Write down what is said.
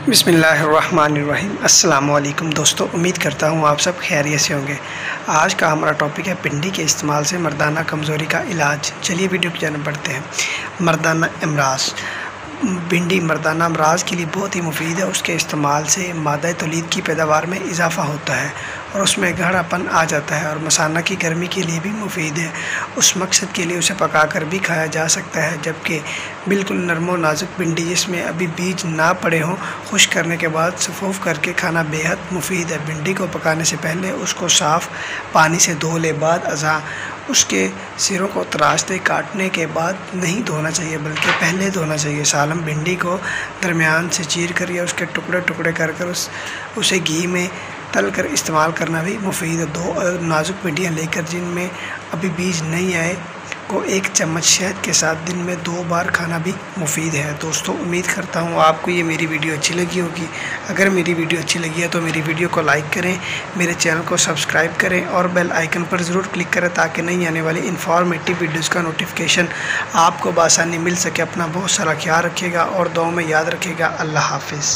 बिस्मिल्लाहिर्रहमानिर्रहीम। अस्सलाम वालेकुम दोस्तों, उम्मीद करता हूँ आप सब खैरियत से होंगे। आज का हमारा टॉपिक है भिंडी के इस्तेमाल से मर्दाना कमज़ोरी का इलाज। चलिए वीडियो की जानिब बढ़ते हैं। मर्दाना अमराज। भिंडी मर्दाना अमराज के लिए बहुत ही मुफीद है। उसके इस्तेमाल से मादा तौलीद की पैदावार में इजाफ़ा होता है और उसमें गाढ़ापन आ जाता है और मसाना की गर्मी के लिए भी मुफीद है। उस मकसद के लिए उसे पकाकर भी खाया जा सकता है। जबकि बिल्कुल नरम व नाजुक भिंडी जिसमें अभी बीज ना पड़े हों, खुश्क करने के बाद सफ़ूफ़ करके खाना बेहद मुफीद है। भिंडी को पकाने से पहले उसको साफ़ पानी से धो ले। बाद अज़ा उसके सिरों को तराश दे। काटने के बाद नहीं धोना चाहिए बल्कि पहले धोना चाहिए। सालम भिंडी को दरमियान से चीर कर या उसके टुकड़े टुकड़े कर कर उसे घी में तल कर इस्तेमाल करना भी मुफीद है। दो नाजुक भिंडियाँ लेकर जिनमें अभी बीज नहीं आए को 1 चम्मच शहद के साथ दिन में 2 बार खाना भी मुफीद है। दोस्तों, उम्मीद करता हूँ आपको ये मेरी वीडियो अच्छी लगी होगी। अगर मेरी वीडियो अच्छी लगी है तो मेरी वीडियो को लाइक करें, मेरे चैनल को सब्सक्राइब करें और बेल आइकन पर ज़रूर क्लिक करें ताकि नई आने वाली इन्फॉर्मेटिव वीडियोज़ का नोटिफिकेशन आपको बआसानी मिल सके। अपना बहुत सारा ख्याल रखिएगा और दुआ में याद रखिएगा। अल्लाह हाफिज़।